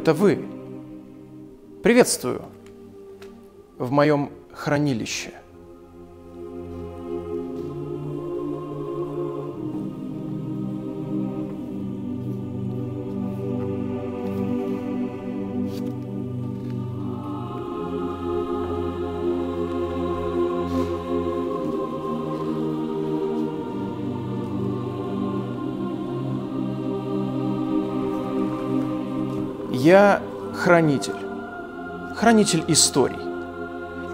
это вы. Приветствую в моем хранилище. Я хранитель. Хранитель историй.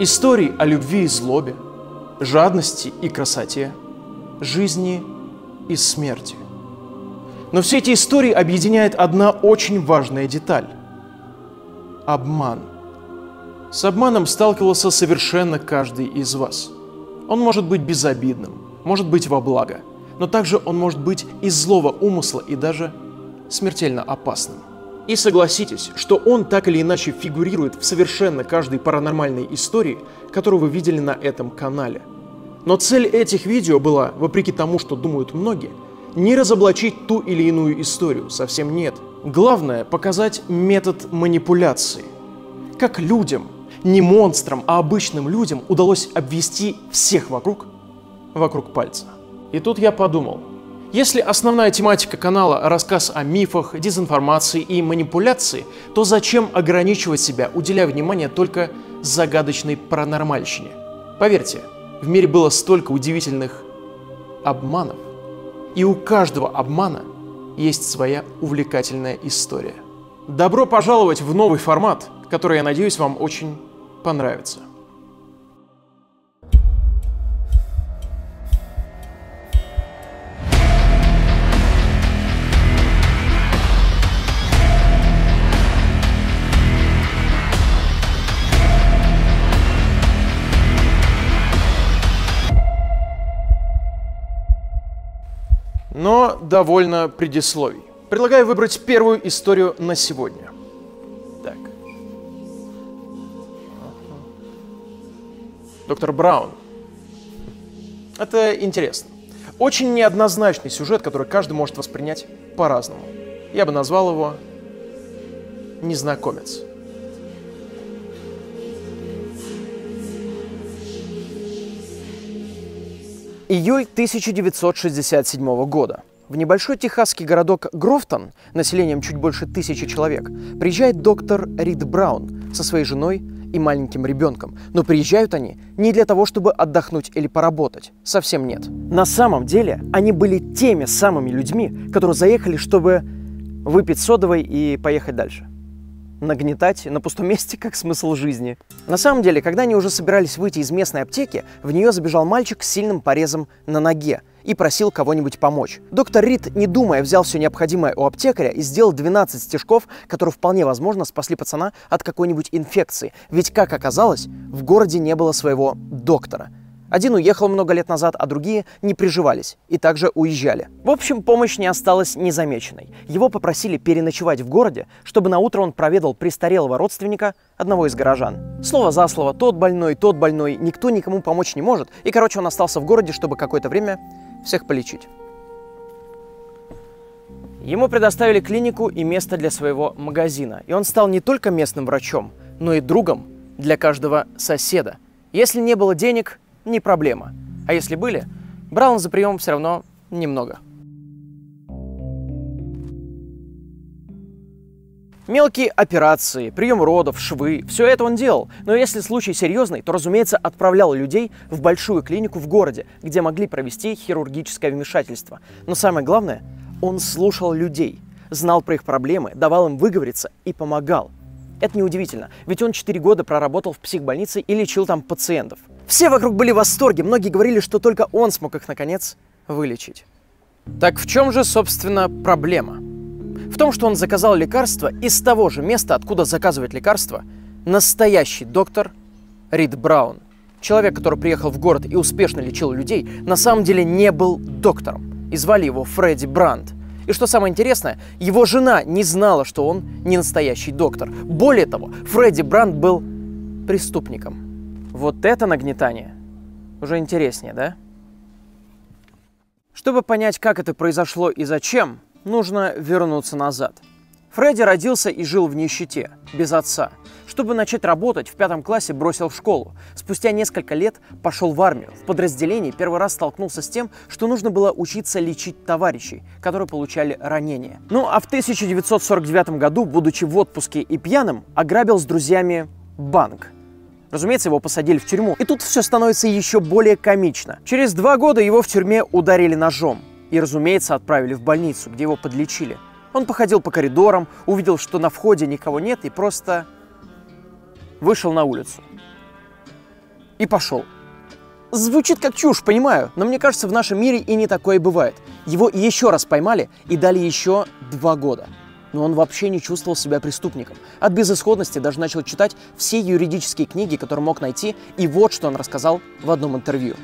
Историй о любви и злобе, жадности и красоте, жизни и смерти. Но все эти истории объединяет одна очень важная деталь – обман. С обманом сталкивался совершенно каждый из вас. Он может быть безобидным, может быть во благо, но также он может быть из злого умысла и даже смертельно опасным. И согласитесь, что он так или иначе фигурирует в совершенно каждой паранормальной истории, которую вы видели на этом канале. Но цель этих видео была, вопреки тому, что думают многие, не разоблачить ту или иную историю, совсем нет. Главное – показать метод манипуляции. Как людям, не монстрам, а обычным людям удалось обвести всех вокруг пальца. И тут я подумал, если основная тематика канала – рассказ о мифах, дезинформации и манипуляции, то зачем ограничивать себя, уделяя внимание только загадочной паранормальщине? Поверьте, в мире было столько удивительных обманов, и у каждого обмана есть своя увлекательная история. Добро пожаловать в новый формат, который, я надеюсь, вам очень понравится. Но довольно предисловий. Предлагаю выбрать первую историю на сегодня. Так. Доктор Браун. Это интересно. Очень неоднозначный сюжет, который каждый может воспринять по-разному. Я бы назвал его «Незнакомец». Июль 1967 года. В небольшой техасский городок Грофтон, населением чуть больше 1000 человек, приезжает доктор Рид Браун со своей женой и маленьким ребенком. Но приезжают они не для того, чтобы отдохнуть или поработать. Совсем нет. На самом деле, они были теми самыми людьми, которые заехали, чтобы выпить содовой и поехать дальше. Нагнетать на пустом месте как смысл жизни. На самом деле, когда они уже собирались выйти из местной аптеки, в нее забежал мальчик с сильным порезом на ноге и просил кого-нибудь помочь. Доктор Рид, не думая, взял все необходимое у аптекаря и сделал 12 стежков, которые вполне возможно спасли пацана от какой-нибудь инфекции. Ведь, как оказалось, в городе не было своего доктора. Один уехал много лет назад, а другие не приживались и также уезжали. В общем, помощь не осталась незамеченной. Его попросили переночевать в городе, чтобы наутро он проведал престарелого родственника одного из горожан. Слово за слово, тот больной, никто никому помочь не может. И, короче, он остался в городе, чтобы какое-то время всех полечить. Ему предоставили клинику и место для своего магазина. И он стал не только местным врачом, но и другом для каждого соседа. Если не было денег, не проблема. А если были, брал он за прием все равно немного. Мелкие операции, прием родов, швы – все это он делал. Но если случай серьезный, то, разумеется, отправлял людей в большую клинику в городе, где могли провести хирургическое вмешательство. Но самое главное, он слушал людей, знал про их проблемы, давал им выговориться и помогал. Это неудивительно, ведь он 4 года проработал в психбольнице и лечил там пациентов. Все вокруг были в восторге, многие говорили, что только он смог их, наконец, вылечить. Так в чем же, собственно, проблема? В том, что он заказал лекарство из того же места, откуда заказывает лекарство настоящий доктор Рид Браун. Человек, который приехал в город и успешно лечил людей, на самом деле не был доктором. И звали его Фредди Брандт. И что самое интересное, его жена не знала, что он не настоящий доктор. Более того, Фредди Брандт был преступником. Вот это нагнетание уже интереснее, да? Чтобы понять, как это произошло и зачем, нужно вернуться назад. Фредди родился и жил в нищете, без отца. Чтобы начать работать, в 5 классе бросил школу. Спустя несколько лет пошел в армию. В подразделении первый раз столкнулся с тем, что нужно было учиться лечить товарищей, которые получали ранения. Ну а в 1949 году, будучи в отпуске и пьяным, ограбил с друзьями банк. Разумеется, его посадили в тюрьму. И тут все становится еще более комично. Через 2 года его в тюрьме ударили ножом. И, разумеется, отправили в больницу, где его подлечили. Он походил по коридорам, увидел, что на входе никого нет, и просто вышел на улицу. И пошел. Звучит как чушь, понимаю, но мне кажется, в нашем мире и не такое бывает. Его еще раз поймали и дали еще 2 года. Но он вообще не чувствовал себя преступником. От безысходности даже начал читать все юридические книги, которые мог найти, и вот что он рассказал в одном интервью.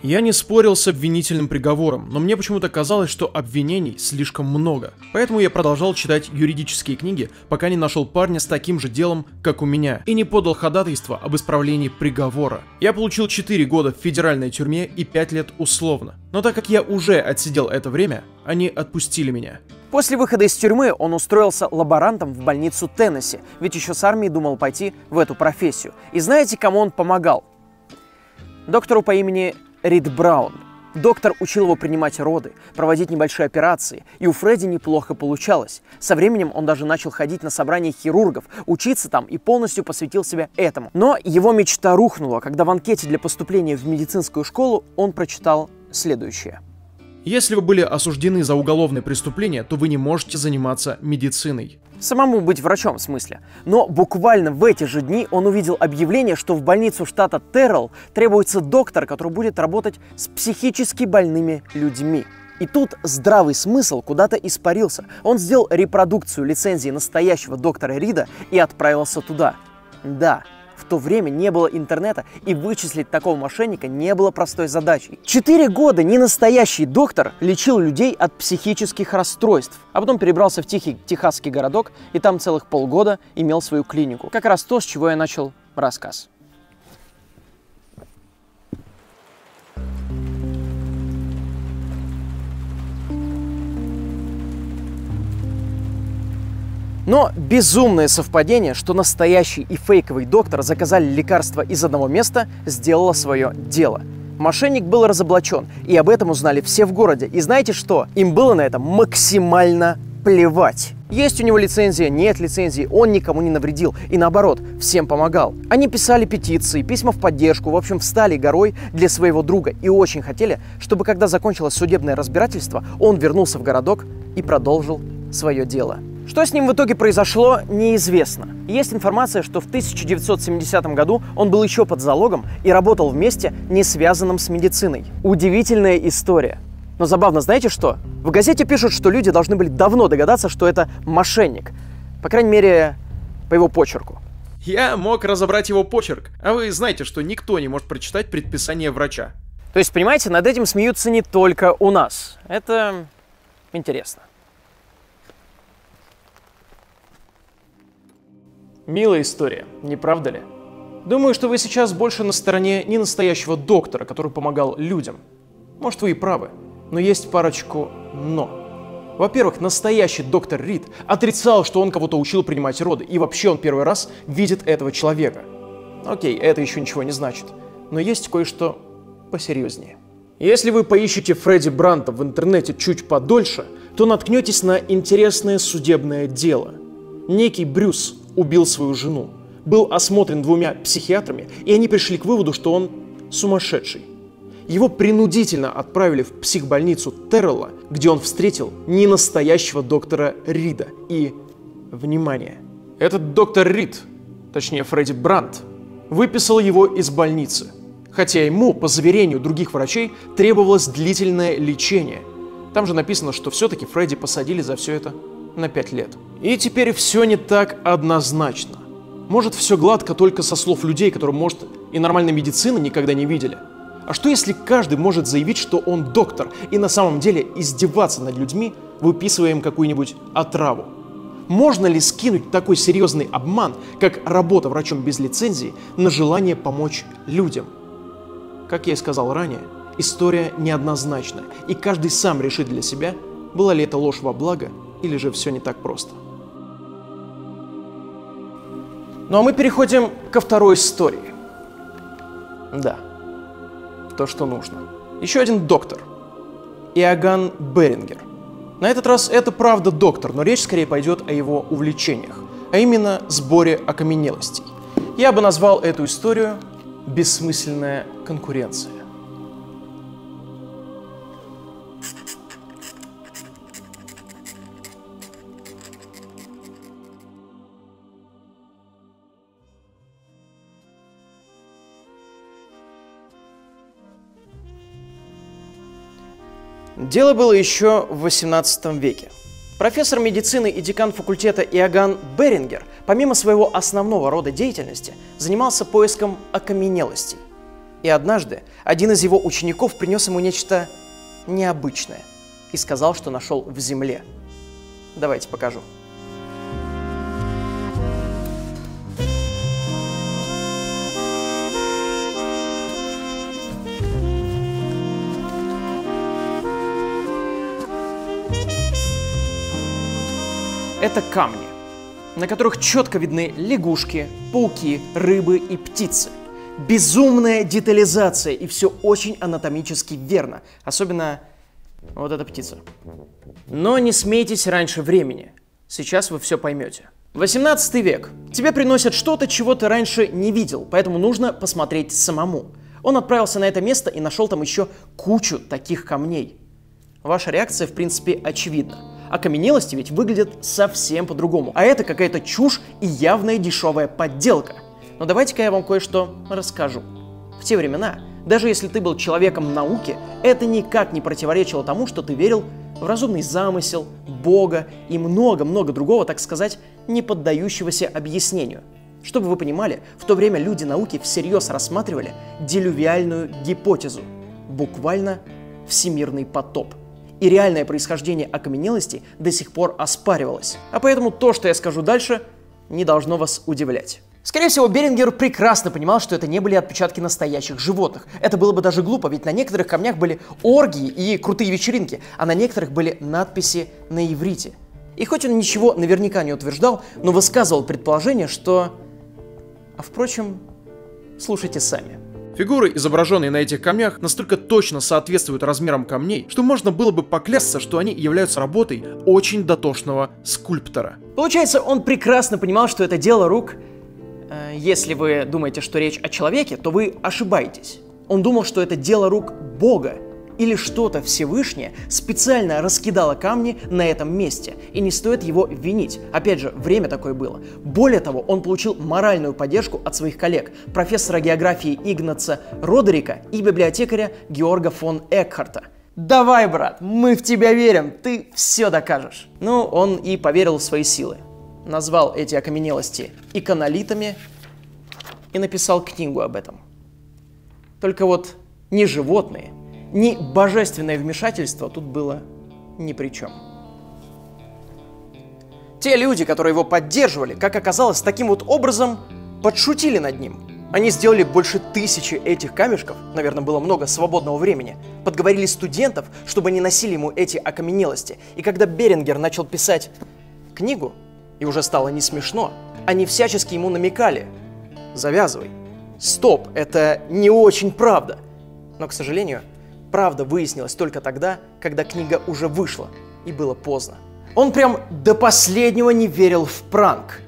Я не спорил с обвинительным приговором, но мне почему-то казалось, что обвинений слишком много. Поэтому я продолжал читать юридические книги, пока не нашел парня с таким же делом, как у меня, и не подал ходатайство об исправлении приговора. Я получил 4 года в федеральной тюрьме и 5 лет условно. Но так как я уже отсидел это время, они отпустили меня. После выхода из тюрьмы он устроился лаборантом в больницу Теннесси, ведь еще с армией думал пойти в эту профессию. И знаете, кому он помогал? Доктору по имени Рид Браун. Доктор учил его принимать роды, проводить небольшие операции, и у Фредди неплохо получалось. Со временем он даже начал ходить на собрания хирургов, учиться там и полностью посвятил себя этому. Но его мечта рухнула, когда в анкете для поступления в медицинскую школу он прочитал следующее. Если вы были осуждены за уголовное преступление, то вы не можете заниматься медициной. Самому быть врачом, в смысле. Но буквально в эти же дни он увидел объявление, что в больницу штата Террелл требуется доктор, который будет работать с психически больными людьми. И тут здравый смысл куда-то испарился. Он сделал репродукцию лицензии настоящего доктора Рида и отправился туда. Да. В то время не было интернета, и вычислить такого мошенника не было простой задачей. 4 года ненастоящий доктор лечил людей от психических расстройств, а потом перебрался в тихий техасский городок, и там целых полгода имел свою клинику. Как раз то, с чего я начал рассказ. Но безумное совпадение, что настоящий и фейковый доктор заказали лекарства из одного места, сделало свое дело. Мошенник был разоблачен, и об этом узнали все в городе. И знаете что? Им было на это максимально плевать. Есть у него лицензия, нет лицензии, он никому не навредил. И наоборот, всем помогал. Они писали петиции, письма в поддержку, в общем, встали горой для своего друга. И очень хотели, чтобы когда закончилось судебное разбирательство, он вернулся в городок и продолжил свое дело. Что с ним в итоге произошло, неизвестно. Есть информация, что в 1970 году он был еще под залогом и работал в месте, не связанном с медициной. Удивительная история. Но забавно, знаете что? В газете пишут, что люди должны были давно догадаться, что это мошенник. По крайней мере, по его почерку. Я мог разобрать его почерк, а вы знаете, что никто не может прочитать предписание врача. То есть, понимаете, над этим смеются не только у нас. Это интересно. Милая история, не правда ли? Думаю, что вы сейчас больше на стороне не настоящего доктора, который помогал людям. Может, вы и правы, но есть парочку «но». Во-первых, настоящий доктор Рид отрицал, что он кого-то учил принимать роды, и вообще он первый раз видит этого человека. Окей, это еще ничего не значит, но есть кое-что посерьезнее. Если вы поищете Фредди Бранта в интернете чуть подольше, то наткнетесь на интересное судебное дело. Некий Брюс убил свою жену, был осмотрен 2 психиатрами, и они пришли к выводу, что он сумасшедший. Его принудительно отправили в психбольницу Террелла, где он встретил ненастоящего доктора Рида. И, внимание, этот доктор Рид, точнее Фредди Брант, выписал его из больницы, хотя ему, по заверению других врачей, требовалось длительное лечение. Там же написано, что все-таки Фредди посадили за все это на 5 лет. И теперь все не так однозначно. Может, все гладко только со слов людей, которые, может, и нормальной медицины никогда не видели. А что если каждый может заявить, что он доктор, и на самом деле издеваться над людьми, выписывая им какую-нибудь отраву? Можно ли скинуть такой серьезный обман, как работа врачом без лицензии, на желание помочь людям? Как я и сказал ранее, история неоднозначна, и каждый сам решит для себя, была ли это ложь во благо, или же все не так просто. Ну а мы переходим ко второй истории. Да, то, что нужно. Еще один доктор. Иоганн Берингер. На этот раз это правда доктор, но речь скорее пойдет о его увлечениях, а именно сборе окаменелостей. Я бы назвал эту историю «Бессмысленная конкуренция». Дело было еще в XVIII веке. Профессор медицины и декан факультета Иоганн Берингер, помимо своего основного рода деятельности, занимался поиском окаменелостей. И однажды один из его учеников принес ему нечто необычное и сказал, что нашел в земле. Давайте покажу. Это камни, на которых четко видны лягушки, пауки, рыбы и птицы. Безумная детализация, и все очень анатомически верно. Особенно вот эта птица. Но не смейтесь раньше времени. Сейчас вы все поймете. 18 век. Тебе приносят что-то, чего ты раньше не видел, поэтому нужно посмотреть самому. Он отправился на это место и нашел там еще кучу таких камней. Ваша реакция, в принципе, очевидна. Окаменелости ведь выглядят совсем по-другому. А это какая-то чушь и явная дешевая подделка. Но давайте-ка я вам кое-что расскажу. В те времена, даже если ты был человеком науки, это никак не противоречило тому, что ты верил в разумный замысел, Бога и много-много другого, так сказать, не поддающегося объяснению. Чтобы вы понимали, в то время люди науки всерьез рассматривали делювиальную гипотезу. Буквально всемирный потоп. И реальное происхождение окаменелостей до сих пор оспаривалось. А поэтому то, что я скажу дальше, не должно вас удивлять. Скорее всего, Берингер прекрасно понимал, что это не были отпечатки настоящих животных. Это было бы даже глупо, ведь на некоторых камнях были оргии и крутые вечеринки, а на некоторых были надписи на иврите. И хоть он ничего наверняка не утверждал, но высказывал предположение, что... А впрочем, слушайте сами. Фигуры, изображенные на этих камнях, настолько точно соответствуют размерам камней, что можно было бы поклясться, что они являются работой очень дотошного скульптора. Получается, он прекрасно понимал, что это дело рук... Если вы думаете, что речь о человеке, то вы ошибаетесь. Он думал, что это дело рук Бога, или что-то Всевышнее специально раскидало камни на этом месте, и не стоит его винить. Опять же, время такое было. Более того, он получил моральную поддержку от своих коллег, профессора географии Игнаца Родерика и библиотекаря Георга фон Экхарта. «Давай, брат, мы в тебя верим, ты все докажешь». Ну, он и поверил в свои силы. Назвал эти окаменелости иконолитами и написал книгу об этом. Только вот ни животные, ни божественное вмешательство тут было ни при чем. Те люди, которые его поддерживали, как оказалось, таким вот образом подшутили над ним. Они сделали больше 1000 этих камешков, наверное, было много свободного времени, подговорили студентов, чтобы они носили ему эти окаменелости. И когда Берингер начал писать книгу, и уже стало не смешно, они всячески ему намекали: завязывай, стоп, это не очень правда. Но, к сожалению, правда выяснилась только тогда, когда книга уже вышла, и было поздно. Он прям до последнего не верил в пранк.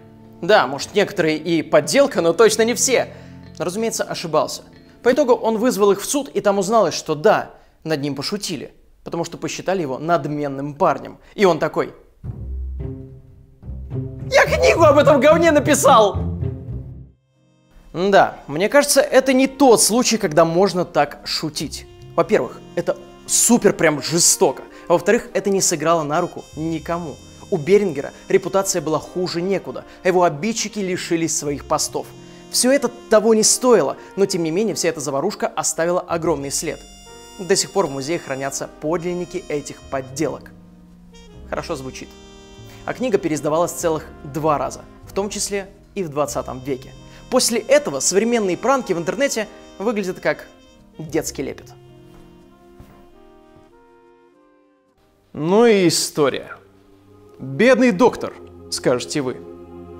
Да, может, некоторые и подделка, но точно не все. Но, разумеется, ошибался. По итогу он вызвал их в суд, и там узналось, что да, над ним пошутили, потому что посчитали его надменным парнем. И он такой: «Я книгу об этом говне написал!» Да, мне кажется, это не тот случай, когда можно так шутить. Во-первых, это супер прям жестоко. А во-вторых, это не сыграло на руку никому. У Берингера репутация была хуже некуда, а его обидчики лишились своих постов. Все это того не стоило, но тем не менее вся эта заварушка оставила огромный след. До сих пор в музее хранятся подлинники этих подделок. Хорошо звучит. А книга переиздавалась целых 2 раза, в том числе и в 20 веке. После этого современные пранки в интернете выглядят как детский лепет. Ну и история. Бедный доктор, скажете вы.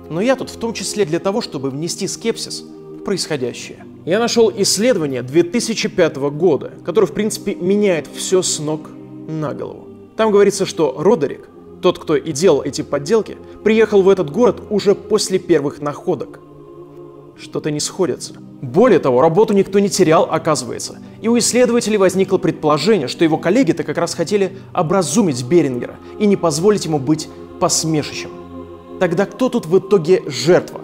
Но я тут в том числе для того, чтобы внести скепсис в происходящее. Я нашел исследование 2005 года, которое, в принципе, меняет все с ног на голову. Там говорится, что Родерик, тот, кто и делал эти подделки, приехал в этот город уже после первых находок. Что-то не сходится. Более того, работу никто не терял, оказывается. И у исследователей возникло предположение, что его коллеги-то как раз хотели образумить Берингера и не позволить ему быть посмешищем. Тогда кто тут в итоге жертва?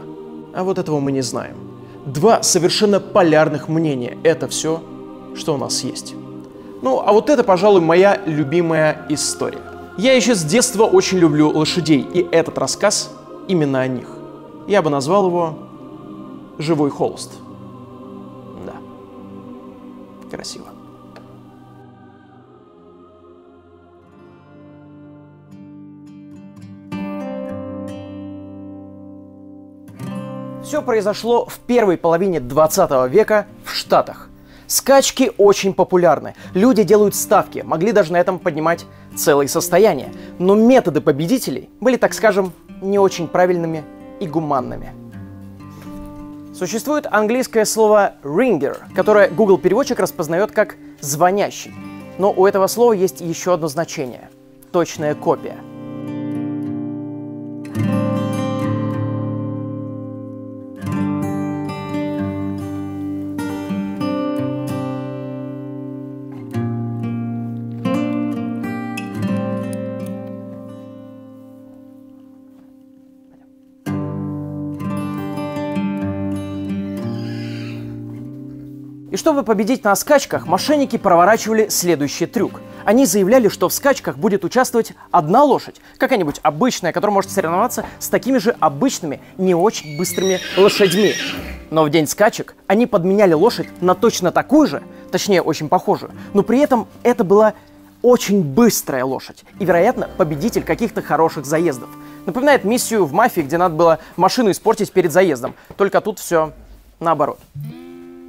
А вот этого мы не знаем. Два совершенно полярных мнения – это все, что у нас есть. Ну, а вот это, пожалуй, моя любимая история. Я еще с детства очень люблю лошадей, и этот рассказ именно о них. Я бы назвал его «Живой холст». Да, красиво. Все произошло в первой половине 20 века в Штатах. Скачки очень популярны, люди делают ставки, могли даже на этом поднимать целые состояния. Но методы победителей были, так скажем, не очень правильными и гуманными. Существует английское слово ringer, которое Google переводчик распознает как «звонящий». Но у этого слова есть еще одно значение – точная копия. И чтобы победить на скачках, мошенники проворачивали следующий трюк. Они заявляли, что в скачках будет участвовать одна лошадь, какая-нибудь обычная, которая может соревноваться с такими же обычными, не очень быстрыми лошадьми. Но в день скачек они подменяли лошадь на точно такую же, точнее, очень похожую, но при этом это была очень быстрая лошадь и, вероятно, победитель каких-то хороших заездов. Напоминает миссию в «Мафии», где надо было машину испортить перед заездом, только тут все наоборот.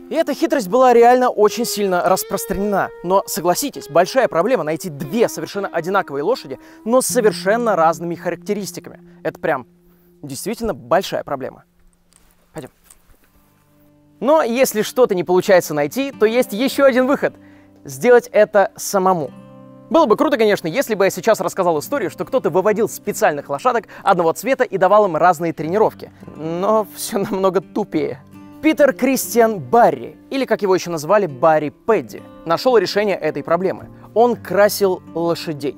И эта хитрость была реально очень сильно распространена. Но согласитесь, большая проблема найти две совершенно одинаковые лошади, но с совершенно разными характеристиками. Это прям действительно большая проблема. Пойдем. Но если что-то не получается найти, то есть еще один выход – сделать это самому. Было бы круто, конечно, если бы я сейчас рассказал историю, что кто-то выводил специальных лошадок одного цвета и давал им разные тренировки. Но все намного тупее. Питер Кристиан Барри, или как его еще назвали, Барри Пэдди, нашел решение этой проблемы. Он красил лошадей.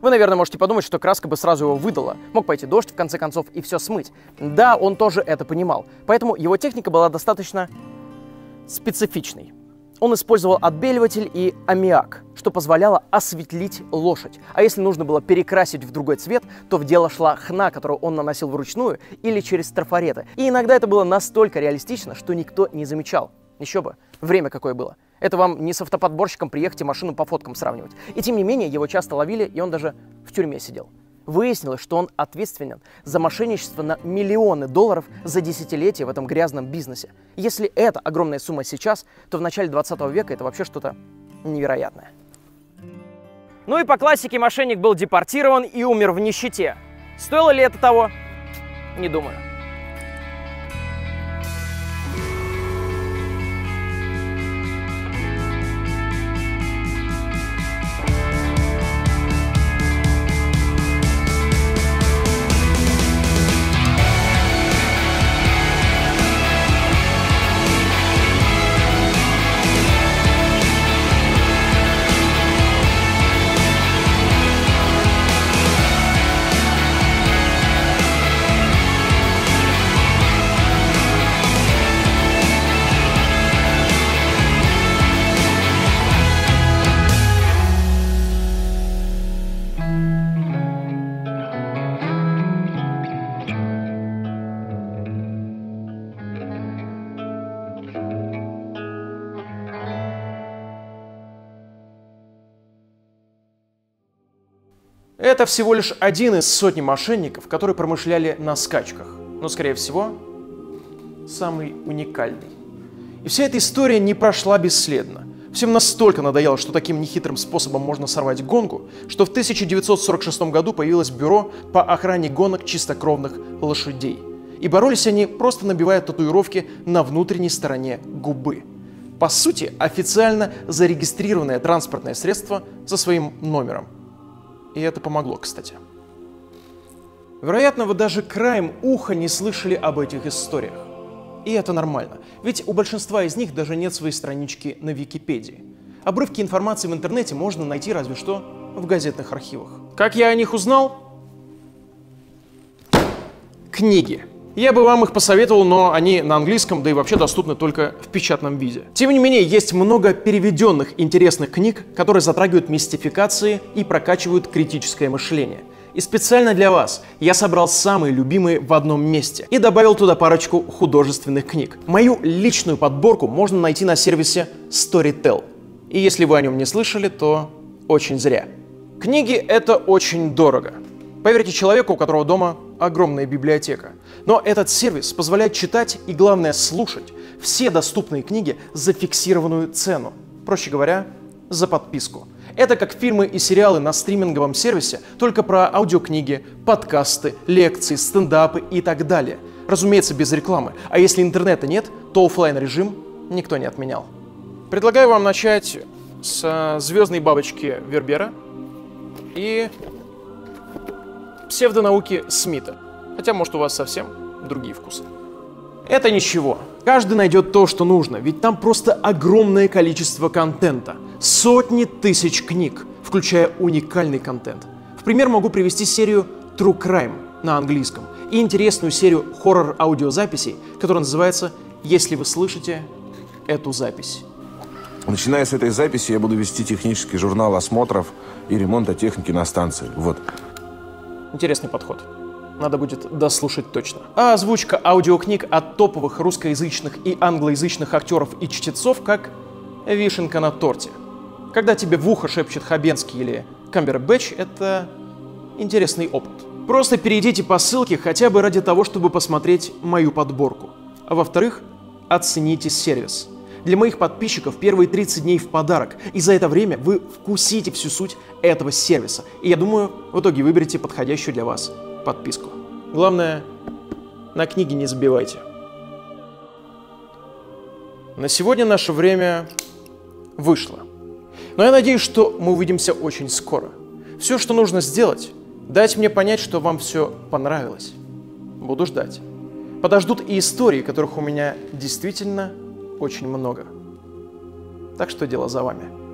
Вы, наверное, можете подумать, что краска бы сразу его выдала. Мог пойти дождь, в конце концов, и все смыть. Да, он тоже это понимал. Поэтому его техника была достаточно специфичной. Он использовал отбеливатель и аммиак, что позволяло осветлить лошадь. А если нужно было перекрасить в другой цвет, то в дело шла хна, которую он наносил вручную или через трафареты. И иногда это было настолько реалистично, что никто не замечал. Еще бы, время какое было. Это вам не с автоподборщиком приехать и машину по фоткам сравнивать. И тем не менее, его часто ловили, и он даже в тюрьме сидел. Выяснилось, что он ответственен за мошенничество на миллионы долларов за десятилетия в этом грязном бизнесе. Если это огромная сумма сейчас, то в начале 20 века это вообще что-то невероятное. Ну и по классике мошенник был депортирован и умер в нищете. Стоило ли это того? Не думаю. Это всего лишь один из сотни мошенников, которые промышляли на скачках. Но, скорее всего, самый уникальный. И вся эта история не прошла бесследно. Всем настолько надоело, что таким нехитрым способом можно сорвать гонку, что в 1946 году появилось бюро по охране гонок чистокровных лошадей. И боролись они, просто набивая татуировки на внутренней стороне губы. По сути, официально зарегистрированное транспортное средство со своим номером. И это помогло, кстати. Вероятно, вы даже краем уха не слышали об этих историях. И это нормально, ведь у большинства из них даже нет своей странички на Википедии. Обрывки информации в интернете можно найти разве что в газетных архивах. Как я о них узнал? Книги. Я бы вам их посоветовал, но они на английском, да и вообще доступны только в печатном виде. Тем не менее, есть много переведенных интересных книг, которые затрагивают мистификации и прокачивают критическое мышление. И специально для вас я собрал самые любимые в одном месте и добавил туда парочку художественных книг. Мою личную подборку можно найти на сервисе Storytel. И если вы о нем не слышали, то очень зря. Книги — это очень дорого. Поверьте человеку, у которого дома огромная библиотека. Но этот сервис позволяет читать и, главное, слушать все доступные книги за фиксированную цену. Проще говоря, за подписку. Это как фильмы и сериалы на стриминговом сервисе, только про аудиокниги, подкасты, лекции, стендапы и так далее. Разумеется, без рекламы. А если интернета нет, то офлайн режим никто не отменял. Предлагаю вам начать с «Звездной бабочки» Вербера и псевдонауки Смита. Хотя, может, у вас совсем другие вкусы. Это ничего. Каждый найдет то, что нужно, ведь там просто огромное количество контента. Сотни тысяч книг, включая уникальный контент. В пример могу привести серию True Crime на английском и интересную серию хоррор-аудиозаписей, которая называется «Если вы слышите эту запись». Начиная с этой записи я буду вести технический журнал осмотров и ремонта техники на станции. Вот. Интересный подход. Надо будет дослушать точно. А озвучка аудиокниг от топовых русскоязычных и англоязычных актеров и чтецов как вишенка на торте. Когда тебе в ухо шепчет Хабенский или Камбербэтч, это интересный опыт. Просто перейдите по ссылке хотя бы ради того, чтобы посмотреть мою подборку. А во-вторых, оцените сервис. Для моих подписчиков первые 30 дней в подарок, и за это время вы вкусите всю суть этого сервиса. И я думаю, в итоге выберете подходящую для вас подписку. Главное, на книги не забивайте. На сегодня наше время вышло. Но я надеюсь, что мы увидимся очень скоро. Все, что нужно сделать, дать мне понять, что вам все понравилось. Буду ждать. Подождут и истории, которых у меня действительно очень много. Так что дело за вами.